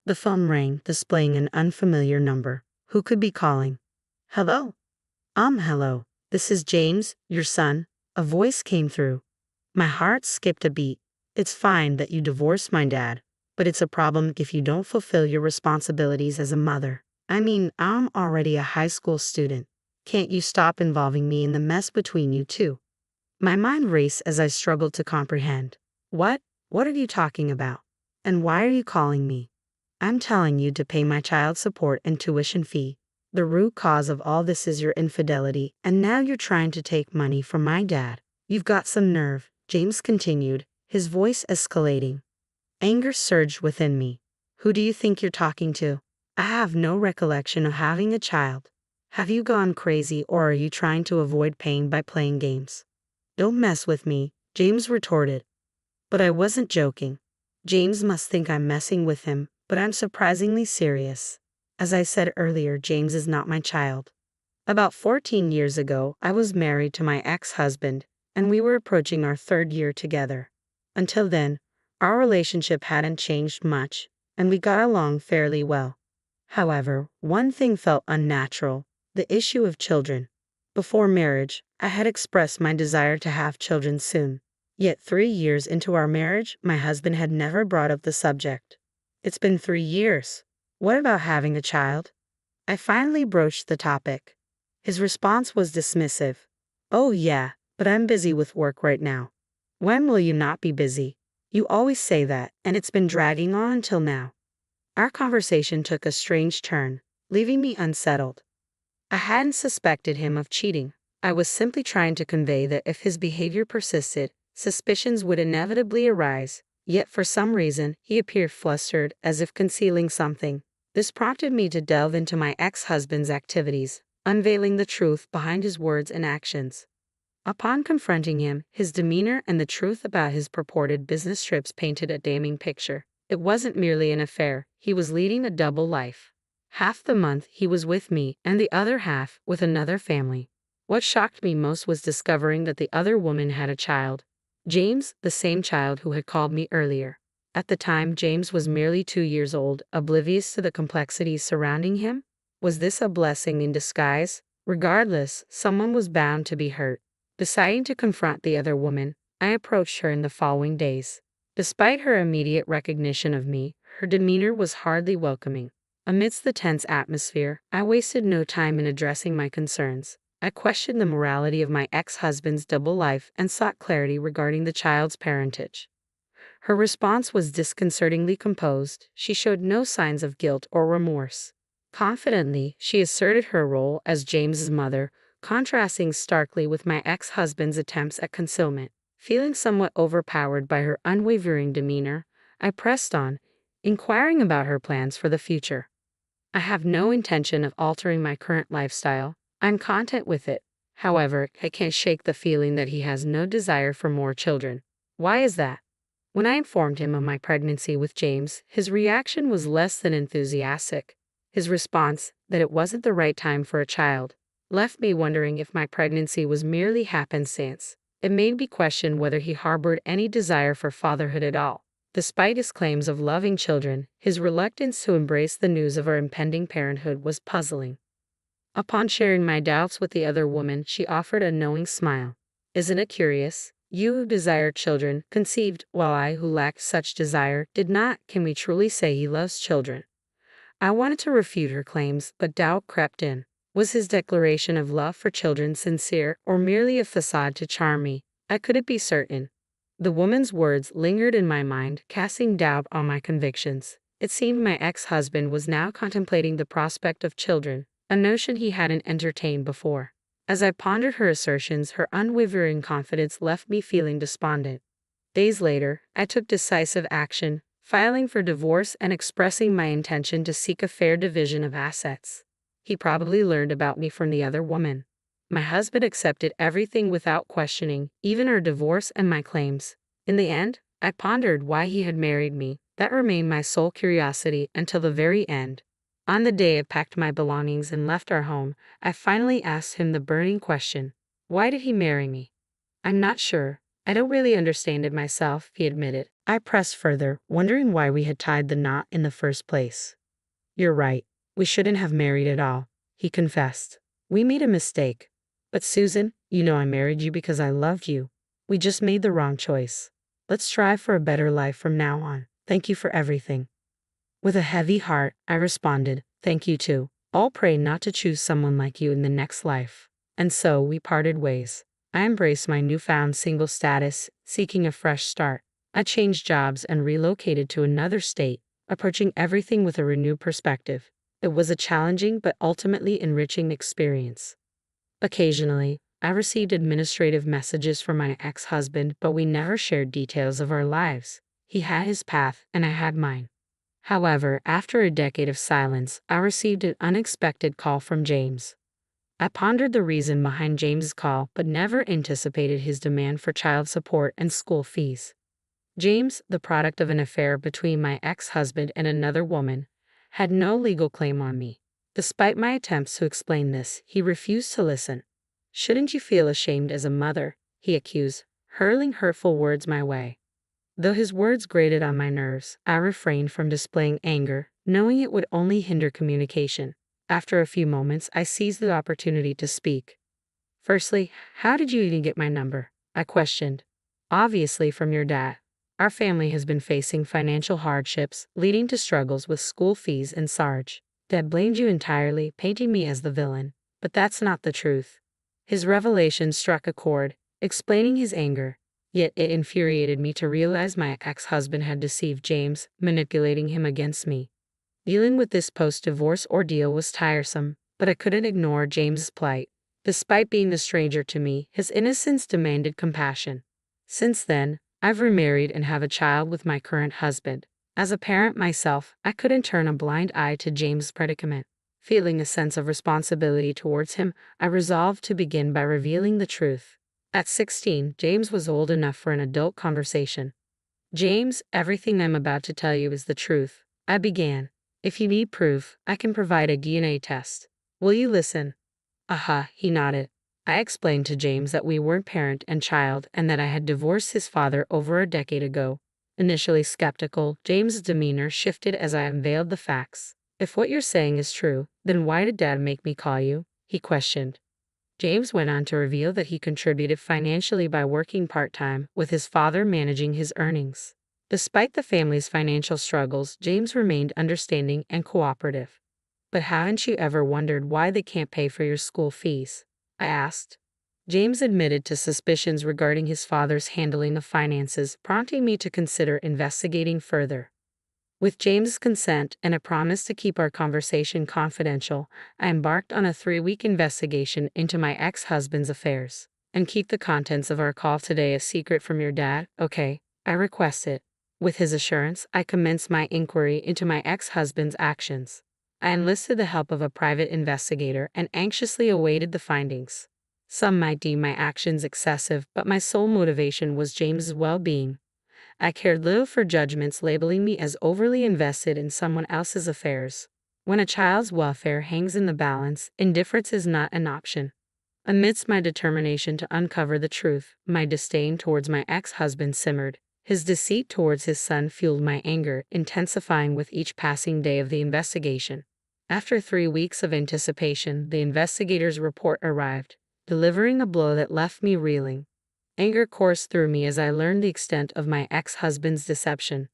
The phone rang, displaying an unfamiliar number. Who could be calling? Hello? Hello. This is James, your son. A voice came through. My heart skipped a beat. It's fine that you divorced my dad, but it's a problem if you don't fulfill your responsibilities as a mother. I mean, I'm already a high school student. Can't you stop involving me in the mess between you two? My mind raced as I struggled to comprehend. What? What are you talking about? And why are you calling me? I'm telling you to pay my child support and tuition fee. The root cause of all this is your infidelity, and now you're trying to take money from my dad. You've got some nerve, James continued, his voice escalating. Anger surged within me. Who do you think you're talking to? I have no recollection of having a child. Have you gone crazy, or are you trying to avoid pain by playing games? Don't mess with me, James retorted. But I wasn't joking. James must think I'm messing with him, but I'm surprisingly serious. As I said earlier, James is not my child. About 14 years ago, I was married to my ex-husband, and we were approaching our 3rd year together. Until then, our relationship hadn't changed much, and we got along fairly well. However, one thing felt unnatural: the issue of children. Before marriage, I had expressed my desire to have children soon. Yet 3 years into our marriage, my husband had never brought up the subject. It's been 3 years. What about having a child? I finally broached the topic. His response was dismissive. Oh yeah, but I'm busy with work right now. When will you not be busy? You always say that, and it's been dragging on until now. Our conversation took a strange turn, leaving me unsettled. I hadn't suspected him of cheating. I was simply trying to convey that if his behavior persisted, suspicions would inevitably arise. Yet for some reason, he appeared flustered, as if concealing something. This prompted me to delve into my ex-husband's activities, unveiling the truth behind his words and actions. Upon confronting him, his demeanor and the truth about his purported business trips painted a damning picture. It wasn't merely an affair, he was leading a double life. Half the month he was with me, and the other half with another family. What shocked me most was discovering that the other woman had a child. James, the same child who had called me earlier. At the time, James was merely 2 years old, oblivious to the complexities surrounding him. Was this a blessing in disguise? Regardless, someone was bound to be hurt. Deciding to confront the other woman, I approached her in the following days. Despite her immediate recognition of me, her demeanor was hardly welcoming. Amidst the tense atmosphere, I wasted no time in addressing my concerns. I questioned the morality of my ex-husband's double life and sought clarity regarding the child's parentage. Her response was disconcertingly composed. She showed no signs of guilt or remorse. Confidently, she asserted her role as James's mother, contrasting starkly with my ex-husband's attempts at concealment. Feeling somewhat overpowered by her unwavering demeanor, I pressed on, inquiring about her plans for the future. I have no intention of altering my current lifestyle. I'm content with it. However, I can't shake the feeling that he has no desire for more children. Why is that? When I informed him of my pregnancy with James, his reaction was less than enthusiastic. His response, that it wasn't the right time for a child, left me wondering if my pregnancy was merely happenstance. It made me question whether he harbored any desire for fatherhood at all. Despite his claims of loving children, his reluctance to embrace the news of our impending parenthood was puzzling. Upon sharing my doubts with the other woman, she offered a knowing smile. Isn't it curious? You who desire children conceived, while I who lacked such desire did not. Can we truly say he loves children? I wanted to refute her claims, but doubt crept in. Was his declaration of love for children sincere, or merely a facade to charm me? I couldn't be certain. The woman's words lingered in my mind, casting doubt on my convictions. It seemed my ex-husband was now contemplating the prospect of children, a notion he hadn't entertained before. As I pondered her assertions, her unwavering confidence left me feeling despondent. Days later, I took decisive action, filing for divorce and expressing my intention to seek a fair division of assets. He probably learned about me from the other woman. My husband accepted everything without questioning, even our divorce and my claims. In the end, I pondered why he had married me. That remained my sole curiosity until the very end. On the day I packed my belongings and left our home, I finally asked him the burning question: why did he marry me? I'm not sure, I don't really understand it myself, he admitted. I pressed further, wondering why we had tied the knot in the first place. You're right. We shouldn't have married at all, he confessed. We made a mistake. But Susan, you know I married you because I loved you. We just made the wrong choice. Let's strive for a better life from now on. Thank you for everything. With a heavy heart, I responded, thank you too. I'll pray not to choose someone like you in the next life. And so we parted ways. I embraced my newfound single status, seeking a fresh start. I changed jobs and relocated to another state, approaching everything with a renewed perspective. It was a challenging but ultimately enriching experience. Occasionally, I received administrative messages from my ex-husband, but we never shared details of our lives. He had his path, and I had mine. However, after a decade of silence, I received an unexpected call from James. I pondered the reason behind James's call, but never anticipated his demand for child support and school fees. James, the product of an affair between my ex-husband and another woman, had no legal claim on me. Despite my attempts to explain this, he refused to listen. Shouldn't you feel ashamed as a mother? He accused, hurling hurtful words my way. Though his words grated on my nerves, I refrained from displaying anger, knowing it would only hinder communication. After a few moments, I seized the opportunity to speak. Firstly, how did you even get my number? I questioned. Obviously from your dad. Our family has been facing financial hardships, leading to struggles with school fees and Sarge. Dad blamed you entirely, painting me as the villain. But that's not the truth. His revelation struck a chord, explaining his anger. Yet it infuriated me to realize my ex-husband had deceived James, manipulating him against me. Dealing with this post-divorce ordeal was tiresome, but I couldn't ignore James's plight. Despite being a stranger to me, his innocence demanded compassion. Since then, I've remarried and have a child with my current husband. As a parent myself, I couldn't turn a blind eye to James' predicament. Feeling a sense of responsibility towards him, I resolved to begin by revealing the truth. At 16, James was old enough for an adult conversation. James, everything I'm about to tell you is the truth, I began. If you need proof, I can provide a DNA test. Will you listen? Aha, he nodded. I explained to James that we weren't parent and child and that I had divorced his father over a decade ago. Initially skeptical, James's demeanor shifted as I unveiled the facts. If what you're saying is true, then why did Dad make me call you? He questioned. James went on to reveal that he contributed financially by working part-time, with his father managing his earnings. Despite the family's financial struggles, James remained understanding and cooperative. But haven't you ever wondered why they can't pay for your school fees? I asked. James admitted to suspicions regarding his father's handling of finances, prompting me to consider investigating further. With James's consent and a promise to keep our conversation confidential, I embarked on a 3-week investigation into my ex-husband's affairs. And keep the contents of our call today a secret from your dad, okay? I requested. With his assurance, I commenced my inquiry into my ex-husband's actions. I enlisted the help of a private investigator and anxiously awaited the findings. Some might deem my actions excessive, but my sole motivation was James's well-being. I cared little for judgments labeling me as overly invested in someone else's affairs. When a child's welfare hangs in the balance, indifference is not an option. Amidst my determination to uncover the truth, my disdain towards my ex-husband simmered. His deceit towards his son fueled my anger, intensifying with each passing day of the investigation. After 3 weeks of anticipation, the investigator's report arrived, delivering a blow that left me reeling. Anger coursed through me as I learned the extent of my ex-husband's deception.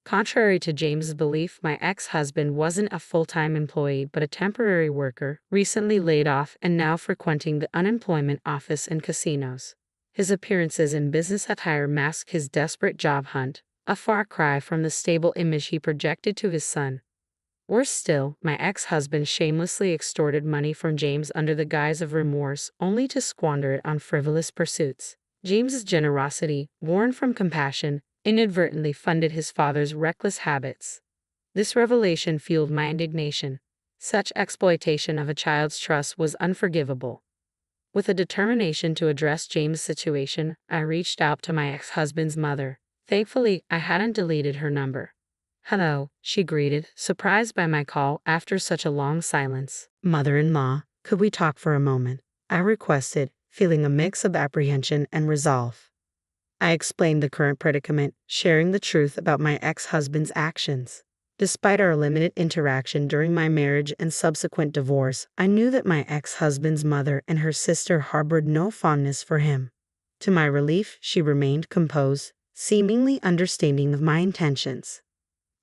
Contrary to James's belief, my ex-husband wasn't a full-time employee but a temporary worker, recently laid off and now frequenting the unemployment office and casinos. His appearances in business attire masked his desperate job hunt, a far cry from the stable image he projected to his son. Worse still, my ex-husband shamelessly extorted money from James under the guise of remorse, only to squander it on frivolous pursuits. James's generosity, born from compassion, inadvertently funded his father's reckless habits. This revelation fueled my indignation. Such exploitation of a child's trust was unforgivable. With a determination to address James' situation, I reached out to my ex-husband's mother. Thankfully, I hadn't deleted her number. "Hello," she greeted, surprised by my call after such a long silence. "Mother-in-law, could we talk for a moment?" I requested, feeling a mix of apprehension and resolve. I explained the current predicament, sharing the truth about my ex-husband's actions. Despite our limited interaction during my marriage and subsequent divorce, I knew that my ex-husband's mother and her sister harbored no fondness for him. To my relief, she remained composed, seemingly understanding of my intentions.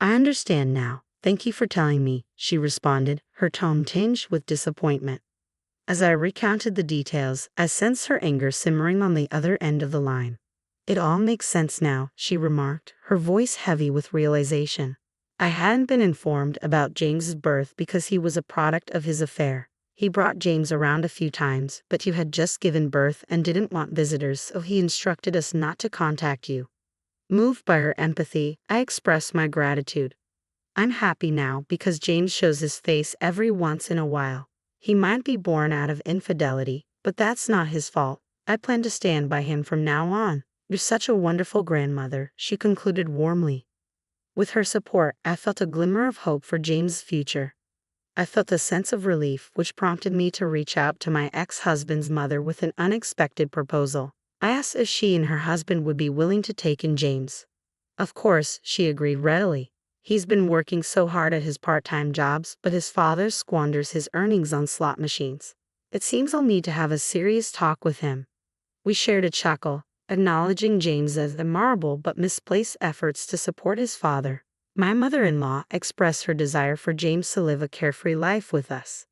"I understand now. Thank you for telling me," she responded, her tone tinged with disappointment. As I recounted the details, I sensed her anger simmering on the other end of the line. "It all makes sense now," she remarked, her voice heavy with realization. "I hadn't been informed about James's birth because he was a product of his affair. He brought James around a few times, but you had just given birth and didn't want visitors, so he instructed us not to contact you." Moved by her empathy, I expressed my gratitude. "I'm happy now because James shows his face every once in a while. He might be born out of infidelity, but that's not his fault. I plan to stand by him from now on. You're such a wonderful grandmother," she concluded warmly. With her support, I felt a glimmer of hope for James's future. I felt a sense of relief, which prompted me to reach out to my ex-husband's mother with an unexpected proposal. I asked if she and her husband would be willing to take in James. Of course, she agreed readily. He's been working so hard at his part-time jobs, but his father squanders his earnings on slot machines. It seems I'll need to have a serious talk with him. We shared a chuckle, acknowledging James' admirable but misplaced efforts to support his father. My mother-in-law expressed her desire for James to live a carefree life with us.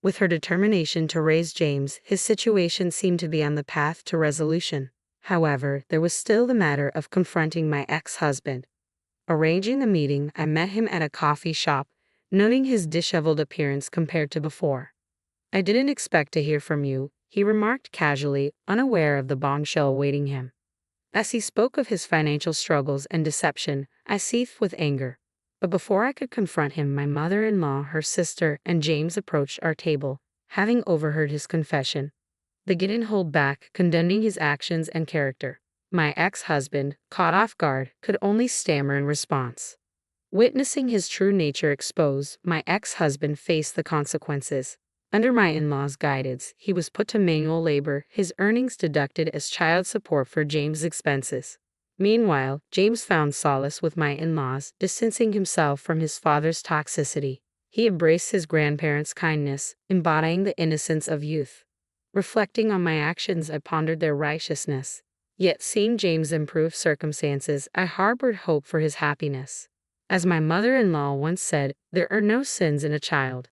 With her determination to raise James, his situation seemed to be on the path to resolution. However, there was still the matter of confronting my ex-husband. Arranging a meeting, I met him at a coffee shop, noting his disheveled appearance compared to before. "I didn't expect to hear from you," he remarked casually, unaware of the bombshell awaiting him. As he spoke of his financial struggles and deception, I seethed with anger. But before I could confront him, my mother-in-law, her sister, and James approached our table, having overheard his confession. They didn't hold back, condemning his actions and character. My ex-husband, caught off guard, could only stammer in response. Witnessing his true nature exposed, my ex-husband faced the consequences. Under my in-laws' guidance, he was put to manual labor, his earnings deducted as child support for James' expenses. Meanwhile, James found solace with my in-laws, distancing himself from his father's toxicity. He embraced his grandparents' kindness, embodying the innocence of youth. Reflecting on my actions, I pondered their righteousness. Yet seeing James' improved circumstances, I harbored hope for his happiness. As my mother-in-law once said, "There are no sins in a child."